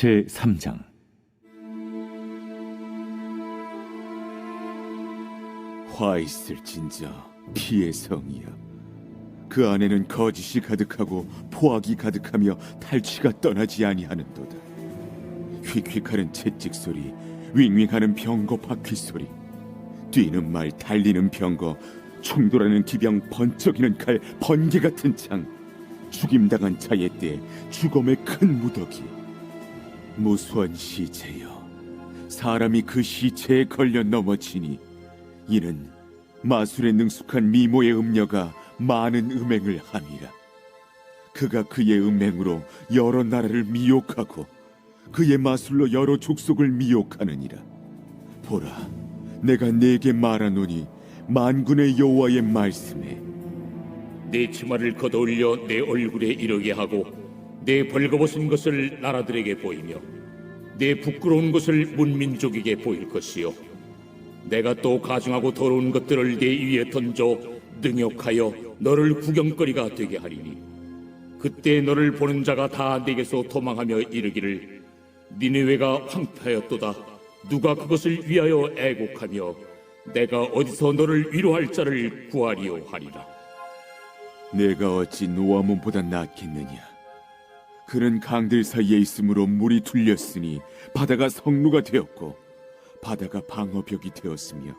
제3장. 화 있을진저 피의 성이여, 그 안에는 거짓이 가득하고 포악이 가득하며 탈취가 떠나지 아니하는도다. 휙휙하는 채찍 소리, 윙윙하는 병거 바퀴 소리, 뛰는 말, 달리는 병거, 충돌하는 기병, 번쩍이는 칼, 번개 같은 창, 죽임당한 자의 때 죽음의 큰 무더기. 무수한 시체여, 사람이 그 시체에 걸려 넘어지니 이는 마술에 능숙한 미모의 음녀가 많은 음행을 함이라. 그가 그의 음행으로 여러 나라를 미혹하고 그의 마술로 여러 족속을 미혹하느니라. 보라, 내가 네게 말하노니 만군의 여호와의 말씀에 내 치마를 걷어올려 내 얼굴에 이르게 하고 내 벌거벗은 것을 나라들에게 보이며 내 부끄러운 것을 문민족에게 보일 것이요, 내가 또 가증하고 더러운 것들을 내 위에 던져 능욕하여 너를 구경거리가 되게 하리니, 그때 너를 보는 자가 다 내게서 도망하며 이르기를 니느웨가 황폐하였도다. 누가 그것을 위하여 애곡하며 내가 어디서 너를 위로할 자를 구하리요 하리라. 내가 어찌 노아몬보다 낫겠느냐. 그는 강들 사이에 있으므로 물이 둘렸으니 바다가 성루가 되었고 바다가 방어벽이 되었으며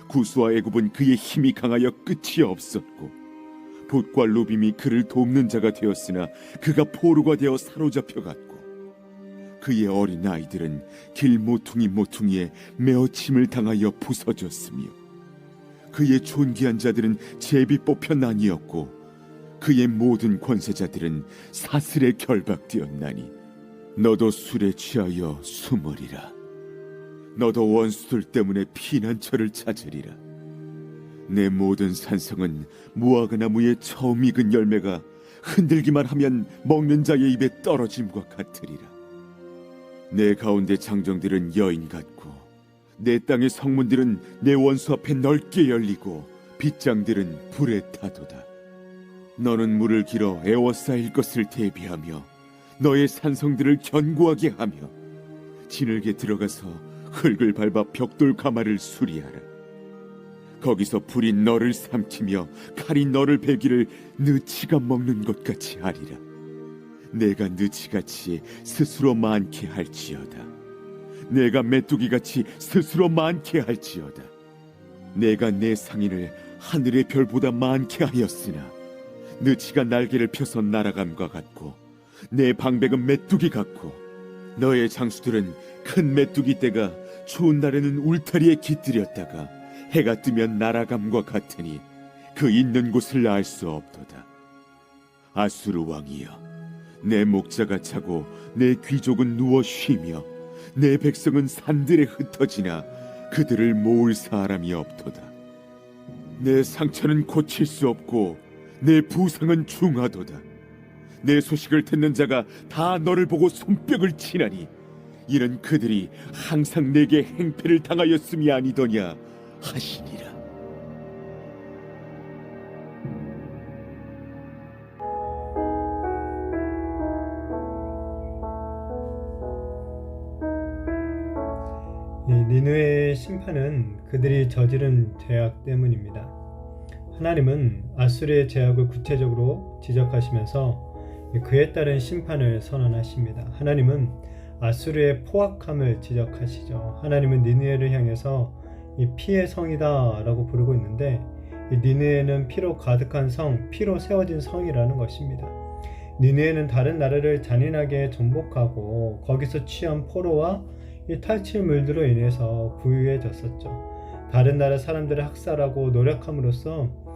구스와 애굽은 그의 힘이 강하여 끝이 없었고 봇과 루빔이 그를 돕는 자가 되었으나 그가 포로가 되어 사로잡혀갔고 그의 어린 아이들은 길 모퉁이에 메어침을 당하여 부서졌으며 그의 존귀한 자들은 제비 뽑혀 나뉘었고 그의 모든 권세자들은 사슬에 결박되었나니 너도 술에 취하여 숨으리라. 너도 원수들 때문에 피난처를 찾으리라. 내 모든 산성은 무화과나무의 처음 익은 열매가 흔들기만 하면 먹는 자의 입에 떨어짐과 같으리라. 내 가운데 장정들은 여인 같고 내 땅의 성문들은 내 원수 앞에 넓게 열리고 빗장들은 불에 타도다. 너는 물을 길어 에워싸일 것을 대비하며 너의 산성들을 견고하게 하며 진흙에 들어가서 흙을 밟아 벽돌 가마를 수리하라. 거기서 불이 너를 삼키며 칼이 너를 베기를 느치가 먹는 것 같이 하리라. 내가 느치같이 스스로 많게 할지어다. 내가 메뚜기같이 스스로 많게 할지어다. 내가 내 상인을 하늘의 별보다 많게 하였으나 느치가 날개를 펴서 날아감과 같고 내 방백은 메뚜기 같고 너의 장수들은 큰 메뚜기 떼가 추운 날에는 울타리에 깃들였다가 해가 뜨면 날아감과 같으니 그 있는 곳을 알 수 없도다. 아수르 왕이여, 내 목자가 차고 내 귀족은 누워 쉬며 내 백성은 산들에 흩어지나 그들을 모을 사람이 없도다. 내 상처는 고칠 수 없고 내 부상은 중하도다. 내 소식을 듣는 자가 다 너를 보고 손뼉을 치나니 이는 그들이 항상 내게 행패를 당하였음이 아니더냐 하시니라. 이 니느웨의 심판은 그들이 저지른 죄악 때문입니다. 하나님은 아수르의 죄악을 구체적으로 지적하시면서 그에 따른 심판을 선언하십니다. 하나님은 아수르의 포악함을 지적하시죠. 하나님은 니느웨를 향해서 이 피의 성이다 라고 부르고 있는데, 이 니느웨는 피로 가득한 성, 피로 세워진 성이라는 것입니다. 니느웨는 다른 나라를 잔인하게 정복하고 거기서 취한 포로와 이 탈취물들로 인해서 부유해졌었죠. 다른 나라 사람들을 학살하고 노력함으로써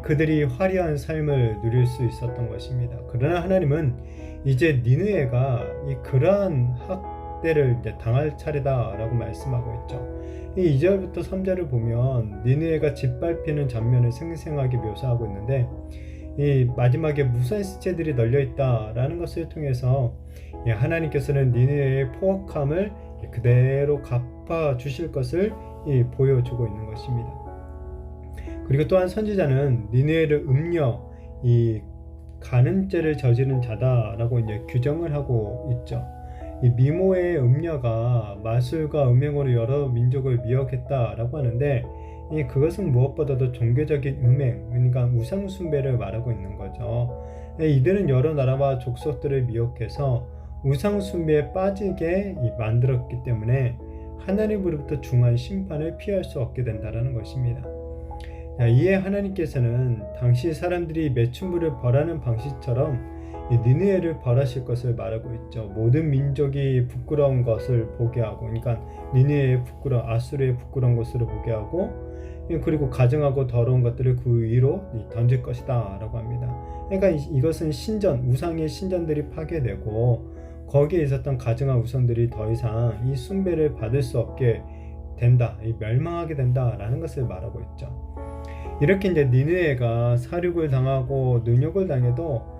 그들이 화려한 삶을 누릴 수 있었던 것입니다. 그러나 하나님은 이제 니느웨가 그러한 학대를 이제 당할 차례다라고 말씀하고 있죠. 2절부터 3절을 보면 니느웨가 짓밟히는 장면을 생생하게 묘사하고 있는데, 이 마지막에 무수한 시체들이 널려 있다라는 것을 통해서 하나님께서는 니느웨의 포악함을 그대로 갚아 주실 것을 보여주고 있는 것입니다. 그리고 또한 선지자는 니느웨를 음녀, 이 간음죄를 저지른 자다라고 이제 규정을 하고 있죠. 이 미모의 음녀가 마술과 음행으로 여러 민족을 미혹했다라고 하는데 그것은 무엇보다도 종교적인 음행, 그러니까 우상 숭배를 말하고 있는 거죠. 이들은 여러 나라와 족속들을 미혹해서 우상 숭배에 빠지게 만들었기 때문에 하나님으로부터 중한 심판을 피할 수 없게 된다는 것입니다. 이에 하나님께서는 당시 사람들이 매춘부를 벌하는 방식처럼 니느웨를 벌하실 것을 말하고 있죠. 모든 민족이 부끄러운 것을 보게 하고, 그러니까 니느웨의 아수르의 부끄러운 것으로 보게 하고, 그리고 가증하고 더러운 것들을 그 위로 던질 것이다 라고 합니다. 그러니까 이것은 우상의 신전들이 파괴되고 거기에 있었던 가증한 우상들이 더 이상 이 숭배를 받을 수 없게 된다, 멸망하게 된다라는 것을 말하고 있죠. 이렇게 이제 니느웨가 사륙을 당하고 능욕을 당해도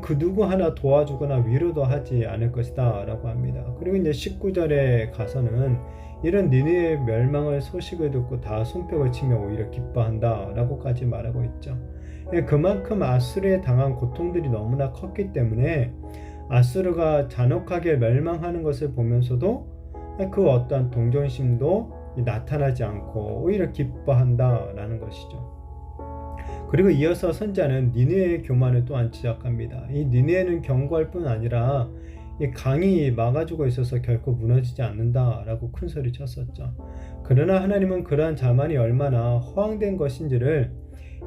그 누구 하나 도와주거나 위로도 하지 않을 것이다 라고 합니다. 그리고 이제 19절에 가서는 이런 니느웨의 멸망을 소식을 듣고 다 손뼉을 치며 오히려 기뻐한다 라고까지 말하고 있죠. 그만큼 아수르에 당한 고통들이 너무나 컸기 때문에 아수르가 잔혹하게 멸망하는 것을 보면서도 그 어떠한 동정심도 나타나지 않고 오히려 기뻐한다 라는 것이죠. 그리고 이어서 선지자는 니느웨의 교만을 또한 지적합니다. 이 니느웨는 견고할 뿐 아니라 이 강이 막아주고 있어서 결코 무너지지 않는다라고 큰 소리 쳤었죠. 그러나 하나님은 그러한 자만이 얼마나 허황된 것인지를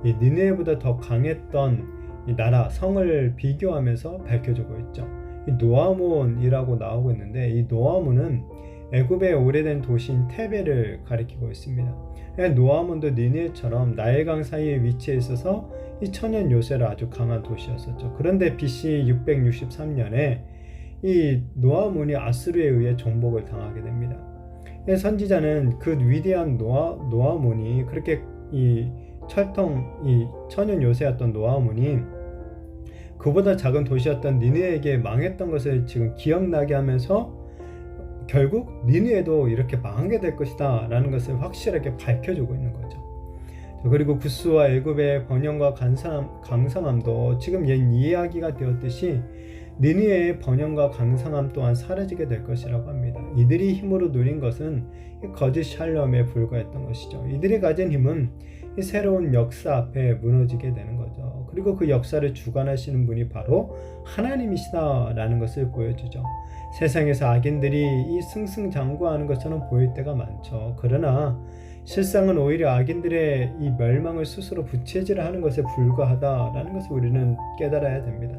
이 니느웨보다 더 강했던 이 나라 성을 비교하면서 밝혀주고 있죠. 이 노아몬이라고 나오고 있는데 이 노아몬은 애굽의 오래된 도시인 테베를 가리키고 있습니다. 노아몬도 니느웨처럼 나일강 사이에 위치해 있어서 이 천연 요새로 아주 강한 도시였었죠. 그런데 BC 663년에 이 노아몬이 아수르에 의해 정복을 당하게 됩니다. 선지자는 그 위대한 노아몬이 그렇게 이 천연 요새였던 노아몬이 그보다 작은 도시였던 니느웨에게 망했던 것을 지금 기억나게 하면서 결국 니느웨도 이렇게 망하게 될 것이다 라는 것을 확실하게 밝혀주고 있는 거죠. 그리고 구스와 애굽의 번영과 강성함도 지금 이야기가 되었듯이 니느웨의 번영과 강성함 또한 사라지게 될 것이라고 합니다. 이들이 힘으로 누린 것은 거짓 샬롬에 불과했던 것이죠. 이들이 가진 힘은 이 새로운 역사 앞에 무너지게 되는 거죠. 그리고 그 역사를 주관하시는 분이 바로 하나님이시다라는 것을 보여주죠. 세상에서 악인들이 이 승승장구하는 것처럼 보일 때가 많죠. 그러나 실상은 오히려 악인들의 이 멸망을 스스로 부채질하는 것에 불과하다라는 것을 우리는 깨달아야 됩니다.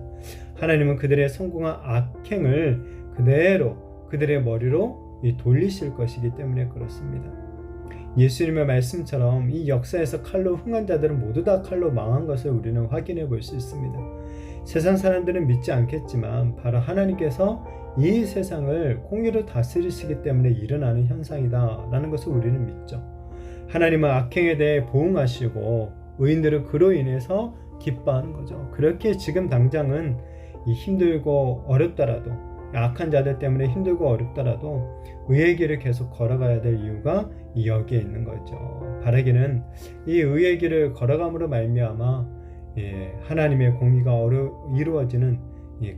하나님은 그들의 성공한 악행을 그대로 그들의 머리로 돌리실 것이기 때문에 그렇습니다. 예수님의 말씀처럼 이 역사에서 칼로 흥한 자들은 모두 다 칼로 망한 것을 우리는 확인해 볼 수 있습니다. 세상 사람들은 믿지 않겠지만 바로 하나님께서 이 세상을 공의로 다스리시기 때문에 일어나는 현상이다 라는 것을 우리는 믿죠. 하나님은 악행에 대해 보응하시고 의인들은 그로 인해서 기뻐하는 거죠. 그렇게 지금 당장은 이 힘들고 어렵더라도 악한 자들 때문에 힘들고 어렵더라도 의의 길을 계속 걸어가야 될 이유가 여기에 있는 거죠. 바라기는 이 의의 길을 걸어감으로 말미암아 하나님의 공의가 이루어지는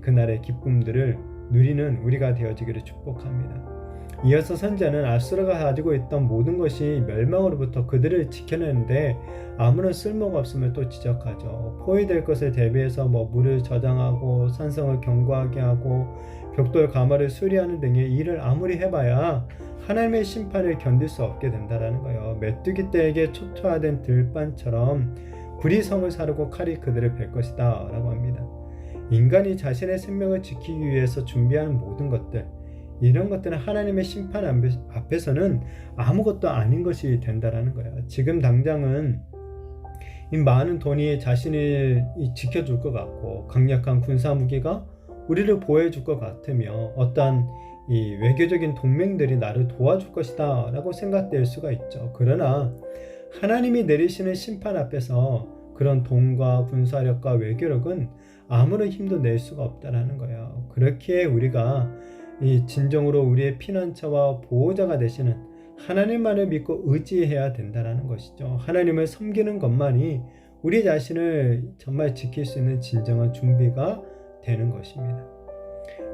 그날의 기쁨들을 누리는 우리가 되어지기를 축복합니다. 이어서 선지자는 아수르가 가지고 있던 모든 것이 멸망으로부터 그들을 지켜내는데 아무런 쓸모가 없음을 또 지적하죠. 포위될 것을 대비해서 물을 저장하고 산성을 견고하게 하고 벽돌 가마를 수리하는 등의 일을 아무리 해봐야 하나님의 심판을 견딜 수 없게 된다는 거예요. 메뚜기 떼에게 초토화된 들판처럼 불이 성을 사르고 칼이 그들을 벨 것이다 라고 합니다. 인간이 자신의 생명을 지키기 위해서 준비하는 모든 것들, 이런 것들은 하나님의 심판 앞에서는 아무것도 아닌 것이 된다라는 거예요. 지금 당장은 이 많은 돈이 자신을 지켜줄 것 같고 강력한 군사 무기가 우리를 보호해줄 것 같으며 어떠한 이 외교적인 동맹들이 나를 도와줄 것이다 라고 생각될 수가 있죠. 그러나 하나님이 내리시는 심판 앞에서 그런 돈과 군사력과 외교력은 아무런 힘도 낼 수가 없다라는 거예요. 그렇기에 우리가 이 진정으로 우리의 피난처와 보호자가 되시는 하나님만을 믿고 의지해야 된다는 것이죠. 하나님을 섬기는 것만이 우리 자신을 정말 지킬 수 있는 진정한 준비가 되는 것입니다.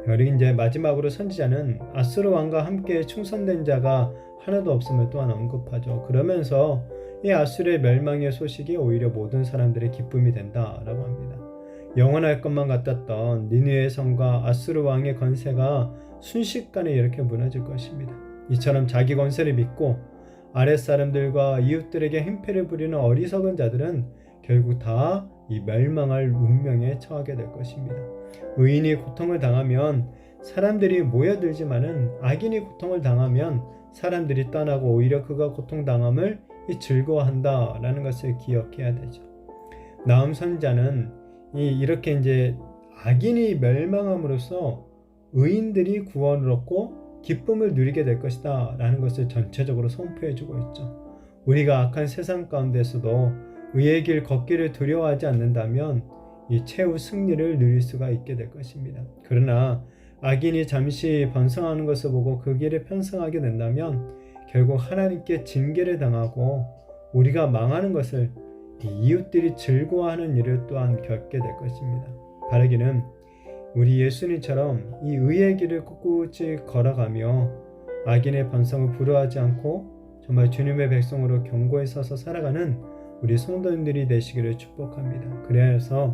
그리고 이제 마지막으로 선지자는 아수르 왕과 함께 충성된 자가 하나도 없음을 또한 언급하죠. 그러면서 이 아수르의 멸망의 소식이 오히려 모든 사람들의 기쁨이 된다라고 합니다. 영원할 것만 같았던 니느웨 성과 아수르 왕의 건세가 순식간에 이렇게 무너질 것입니다. 이처럼 자기 건세를 믿고 아랫사람들과 이웃들에게 행패를 부리는 어리석은 자들은 결국 다 이 멸망할 운명에 처하게 될 것입니다. 의인이 고통을 당하면 사람들이 모여들지만은 악인이 고통을 당하면 사람들이 떠나고 오히려 그가 고통당함을 즐거워한다라는 것을 기억해야 되죠. 나훔 선지자는 이렇게 이제 악인이 멸망함으로써 의인들이 구원을 얻고 기쁨을 누리게 될 것이다 라는 것을 전체적으로 선포해주고 있죠. 우리가 악한 세상 가운데서도 의의 길 걷기를 두려워하지 않는다면 이 최후 승리를 누릴 수가 있게 될 것입니다. 그러나 악인이 잠시 번성하는 것을 보고 그 길에 편승하게 된다면 결국 하나님께 징계를 당하고 우리가 망하는 것을 이웃들이 즐거워하는 일을 또한 겪게 될 것입니다. 바라기는 우리 예수님처럼 이 의의 길을 꿋꿋이 걸어가며 악인의 번성을 부러워하지 않고 정말 주님의 백성으로 견고히 서서 살아가는 우리 성도님들이 되시기를 축복합니다. 그래서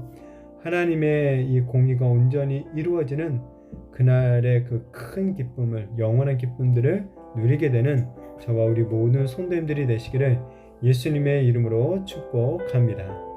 하나님의 이 공의가 온전히 이루어지는 그날의 그 큰 기쁨을, 영원한 기쁨들을 누리게 되는 저와 우리 모든 성도님들이 되시기를 예수님의 이름으로 축복합니다.